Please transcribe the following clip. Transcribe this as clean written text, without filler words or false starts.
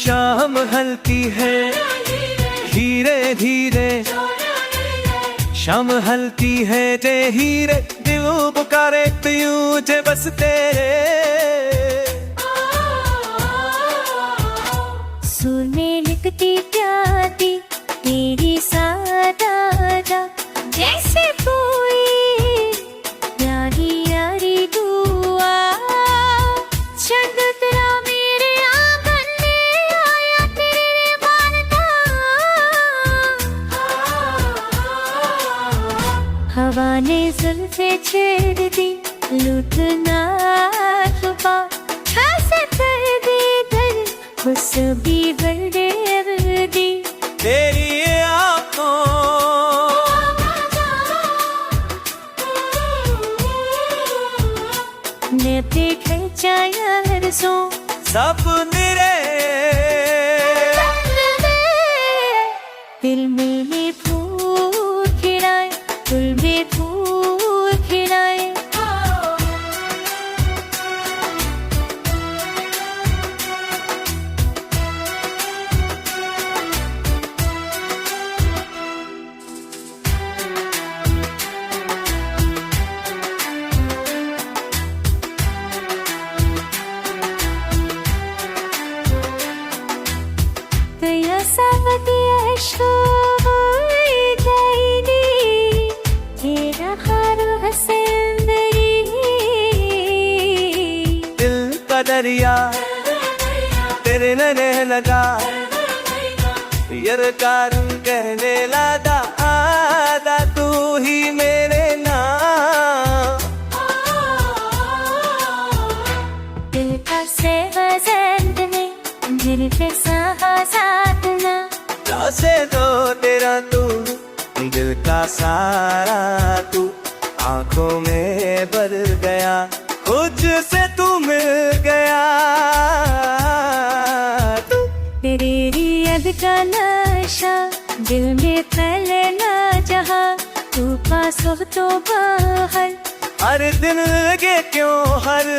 शाम हलती है धीरे धीरे, शाम हलती है जे हीरे, दिल पुकारे यूं जे बस तेरे। सुर में लिखती प्यारी तेरी सादा जैसे कोई प्यारी यारी दुआ। चंद तेरा मेरे आंगन में आया तेरे मानता, हवा ने जुल्फे छेड़ दी लुटना छुपा, ऐसे कर दे दर बस भी बड़े दी। तेरी आँखों ने पे खचाया हरसों सपने रे, दिल में फूल खिलाए, दिल में फूल खिलाए। तेरा सावदिया शोर जाईनी, तेरा हारो हसंदरी, दिल का दरिया तेरे नैने लगा, यार कारम कहने लादा आदा तू ही मेरे नाम। दिल का से वजन में दिल के साहसातना, से दो तेरा तू दिल का सारा तू, आंखों में भर गया कुछ से तू मिल गया तू। तेरी याद का नशा दिल में फैलना जहाँ, तू पास हो तो बाहर हर दिन लगे क्यों हर